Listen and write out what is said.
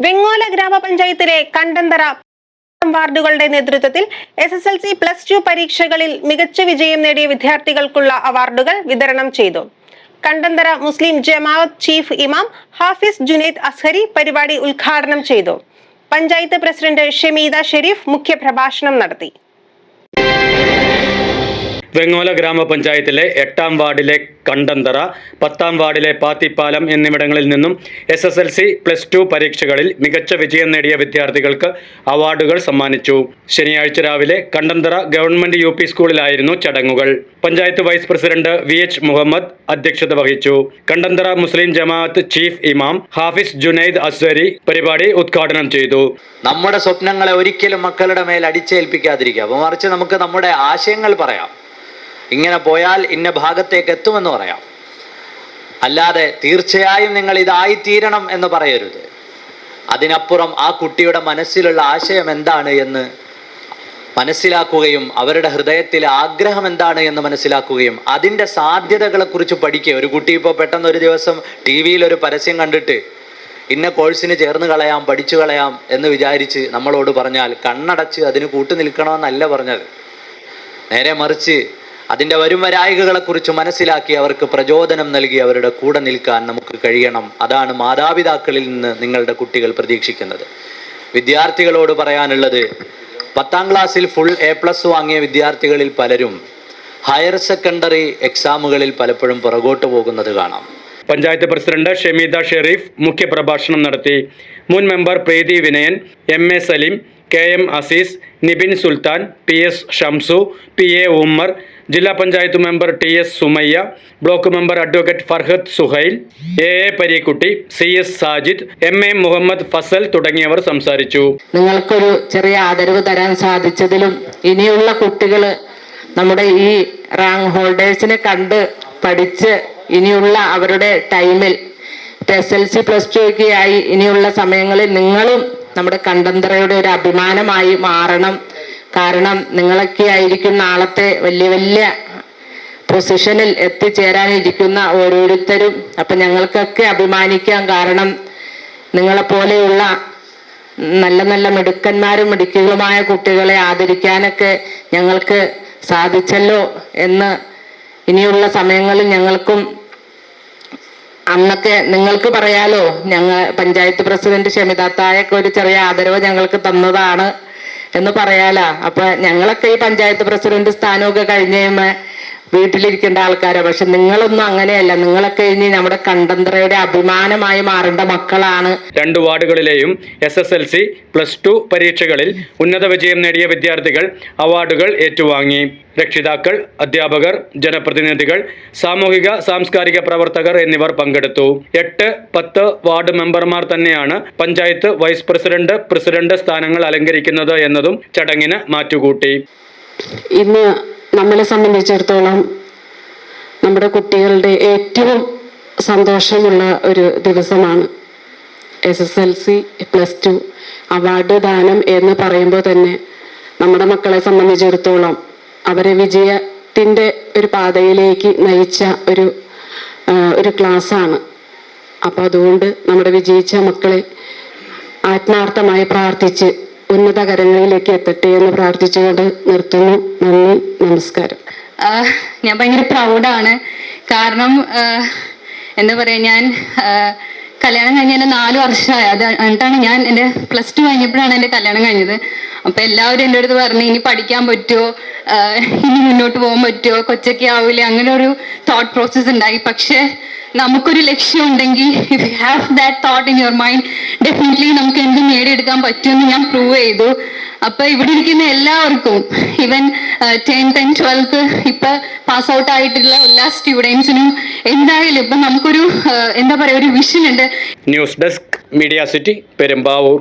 വെങ്ങോല ഗ്രാമപഞ്ചായത്തിലെ കണ്ടന്തറ വാർഡുകളുടെ നേതൃത്വത്തിൽ SSLC +2 പരീക്ഷകളിൽ മികച്ച വിജയം നേടിയ വിദ്യാർത്ഥികൾക്കുള്ള അവാർഡുകൾ വിതരണം ചെയ്തു. കണ്ടന്തറ മുസ്ലിം ജമാഅത്ത് ചീഫ് ഇമാം ഹാഫിസ് ജുനൈദ് അസ്ഹരി പരിപാടി ഉദ്ഘാടനം ചെയ്തു. പഞ്ചായത്ത് പ്രസിഡന്റ് ഷമീദ ഷെരീഫ് മുഖ്യപ്രഭാഷണം നടത്തി. വെങ്ങോല ഗ്രാമപഞ്ചായത്തിലെ 8-ാം വാർഡിലെ കണ്ടന്തറ, 10-ാം വാർഡിലെ പാത്തിപ്പാലം എന്നിവിടങ്ങളിൽ നിന്നും SSLC +2 പരീക്ഷകളിൽ മികച്ച വിജയം നേടിയ വിദ്യാർത്ഥികൾക്ക് അവാർഡുകൾ സമ്മാനിച്ചു. ശനിയാഴ്ച രാവിലെ കണ്ടന്തറ ഗവൺമെന്റ് UP സ്കൂളിലായിരുന്നു ചടങ്ങുകൾ. Panchayat vice president VH Muhammad അധ്യക്ഷത വഹിച്ചു. കണ്ടന്തറ മുസ്ലിം ജമാഅത്ത് ചീഫ് ഇമാം ഹാഫിസ് ജുനൈദ് അസ്ഹരി പരിപാടി ഉദ്ഘാടനം ചെയ്തു. നമ്മുടെ സ്വപ്നങ്ങളെ ഒരിക്കലും മക്കളുടെ മേൽ അടിച്ചേൽപ്പിക്കാതിരിക്കുക, മറിച്ച് നമുക്ക് നമ്മുടെ ആശയങ്ങൾ പറയാം. ഇങ്ങനെ പോയാൽ ഇന്ന ഭാഗത്തേക്ക് എത്തുമെന്ന് പറയാം. അല്ലാതെ തീർച്ചയായും നിങ്ങൾ ഇതായിത്തീരണം എന്ന് പറയരുത്. അതിനപ്പുറം ആ കുട്ടിയുടെ മനസ്സിലുള്ള ആശയം എന്താണ് എന്ന് മനസ്സിലാക്കുകയും അവരുടെ ഹൃദയത്തിലെ ആഗ്രഹം എന്താണ് എന്ന് മനസ്സിലാക്കുകയും അതിൻ്റെ സാധ്യതകളെക്കുറിച്ച് പഠിക്കുക. ഒരു കുട്ടി ഇപ്പോൾ പെട്ടെന്ന് ഒരു ദിവസം TV-യിൽ ഒരു പരസ്യം കണ്ടിട്ട് ഇന്ന കോഴ്സിന് ചേർന്ന് കളയാം, പഠിച്ചു കളയാം എന്ന് വിചാരിച്ച് നമ്മളോട് പറഞ്ഞാൽ കണ്ണടച്ച് അതിന് കൂട്ടുനിൽക്കണമെന്നല്ല പറഞ്ഞത്. നേരെ മറിച്ച് അതിൻ്റെ വരുംവരായികകളെക്കുറിച്ച് മനസ്സിലാക്കി അവർക്ക് പ്രചോദനം നൽകി അവരുടെ കൂടെ നിൽക്കാൻ നമുക്ക് കഴിയണം. അതാണ് മാതാപിതാക്കളിൽ നിന്ന് നിങ്ങളുടെ കുട്ടികൾ പ്രതീക്ഷിക്കുന്നത്. വിദ്യാർത്ഥികളോട് പറയാനുള്ളത്, 10-ാം ക്ലാസ്സിൽ ഫുൾ A+ വാങ്ങിയ വിദ്യാർത്ഥികളിൽ പലരും ഹയർ സെക്കൻഡറി എക്സാമുകളിൽ പലപ്പോഴും പുറകോട്ട് പോകുന്നത് കാണാം. പഞ്ചായത്ത് പ്രസിഡന്റ് ഷമീദ ഷെരീഫ് മുഖ്യപ്രഭാഷണം നടത്തി. മുൻ member Preethi Vinayan, MA Saleem, KM Azeez, Nibin Sulthan, PS Shamsu, PA Ummer, ജില്ലാ panchayat member TS Sumayya, block member advocate Farhath Suhail, AA Pareekutty, CS Sajid, MA Muhammad Fasal തുടങ്ങിയവർ സംസാരിച്ചു. നിങ്ങൾക്കൊരു ചെറിയ ആദരവ് തരാൻ സാധിച്ചതിലും ഇനിയുള്ള കുട്ടികൾ നമ്മുടെ ഈ റാങ്ക് ഹോൾഡേഴ്സിനെ കണ്ട് പഠിച്ച് ഇനിയുള്ള അവരുടെ ടൈമിൽ SSLC +2 ആയി ഇനിയുള്ള സമയങ്ങളിൽ നിങ്ങളും നമ്മുടെ കണ്ടന്തറയുടെ ഒരു അഭിമാനമായി മാറണം. കാരണം നിങ്ങളൊക്കെ ആയിരിക്കും നാളത്തെ വലിയ വലിയ പൊസിഷനിൽ എത്തിച്ചേരാനിരിക്കുന്ന ഓരോരുത്തരും. അപ്പം ഞങ്ങൾക്കൊക്കെ അഭിമാനിക്കാം. കാരണം നിങ്ങളെപ്പോലെയുള്ള നല്ല നല്ല മിടുക്കന്മാരും മിടുക്കികളുമായ കുട്ടികളെ ആദരിക്കാനൊക്കെ ഞങ്ങൾക്ക് സാധിച്ചല്ലോ എന്ന് ഇനിയുള്ള സമയങ്ങളിൽ ഞങ്ങൾക്കും അന്നൊക്കെ നിങ്ങൾക്ക് പറയാലോ. ഞങ്ങൾ പഞ്ചായത്ത് പ്രസിഡന്റ് ഷമിതാത്തായൊക്കെ ഒരു ചെറിയ ആദരവ് ഞങ്ങൾക്ക് തന്നതാണ് എന്ന് പറയാലോ. അപ്പൊ ഞങ്ങളൊക്കെ ഈ പഞ്ചായത്ത് പ്രസിഡന്റ് സ്ഥാനമൊക്കെ കഴിഞ്ഞ് കഴിയുമ്പോൾ വീട്ടിലിരിക്കേണ്ട ആൾക്കാരാണ്. പക്ഷെ നിങ്ങളൊന്നും അങ്ങനെയല്ല. നിങ്ങളൊക്കെ ഇനി നമ്മുടെ കണ്ടന്തറയുടെ അഭിമാനമായി മാറേണ്ട മക്കളാണ്. 2 വാർഡുകളിലെയും SSLC +2 പരീക്ഷകളിൽ ഉന്നത വിജയം നേടിയ വിദ്യാർത്ഥികൾ അവാർഡുകൾ ഏറ്റുവാങ്ങി. രക്ഷിതാക്കൾ, അധ്യാപകർ, ജനപ്രതിനിധികൾ, സാമൂഹിക സാംസ്കാരിക പ്രവർത്തകർ എന്നിവർ പങ്കെടുത്തു. 8, 10 വാർഡ് മെമ്പർമാർ തന്നെയാണ് പഞ്ചായത്ത് വൈസ് പ്രസിഡന്റ് സ്ഥാനങ്ങൾ അലങ്കരിക്കുന്നത് എന്നതും ചടങ്ങിന് മാറ്റുകൂട്ടി. ഇന്ന് നമ്മളെ സംബന്ധിച്ചിടത്തോളം നമ്മുടെ കുട്ടികളുടെ ഏറ്റവും സന്തോഷമുള്ള ഒരു ദിവസമാണ്. SSLC +2 അവാർഡ് ദാനം എന്ന് പറയുമ്പോൾ തന്നെ നമ്മുടെ മക്കളെ സംബന്ധിച്ചിടത്തോളം അവരെ വിജയത്തിൻ്റെ ഒരു പാതയിലേക്ക് നയിച്ച ഒരു ക്ലാസ്സാണ്. അപ്പോൾ അതുകൊണ്ട് നമ്മുടെ വിജയിച്ച മക്കളെ ആത്മാർത്ഥമായി പ്രാർത്ഥിച്ച് ഉന്നത കരങ്ങളിലേക്ക് എത്തട്ടെ എന്ന് പ്രാർത്ഥിച്ചുകൊണ്ട് നിർത്തുന്നു. നന്ദി, നമസ്കാരം. ഞാൻ ഭയങ്കര പ്രൗഡാണ്. കാരണം എന്താ പറയുക, ഞാൻ കല്യാണം കഴിഞ്ഞ 4 വർഷമായി. അത് എന്നിട്ടാണ് ഞാൻ എൻ്റെ +2 കഴിഞ്ഞപ്പോഴാണ് എൻ്റെ കല്യാണം കഴിഞ്ഞത്. അപ്പം എല്ലാവരും എൻ്റെ അടുത്ത് പറഞ്ഞു, ഇനി പഠിക്കാൻ പറ്റുമോ, ഇനി മുന്നോട്ട് പോകാൻ പറ്റുമോ, കൊച്ചൊക്കെ ആവില്ലേ, അങ്ങനെ ഒരു തോട്ട് പ്രോസസ്സ് ഉണ്ടായി. പക്ഷേ നമുക്കൊരു ലക്ഷ്യം ഉണ്ടെങ്കിൽ, if you have that thought in your mind, definitely നമുക്ക് എന്തും നേടിയെടുക്കാൻ പറ്റുമെന്ന് ഞാൻ പ്രൂവ് ചെയ്തു. അപ്പൊ ഇവിടെ ഇരിക്കുന്ന എല്ലാവർക്കും, ഈവൻ 10th and 12th ഇപ്പൊ പാസ് ഔട്ട് ആയിട്ടുള്ള എല്ലാ സ്റ്റുഡൻസിനും എന്തായാലും ഇപ്പൊ നമുക്കൊരു എന്താ പറയാ, ഒരു വിഷൻ ഉണ്ട്. News desk, media city, Perumbavoor.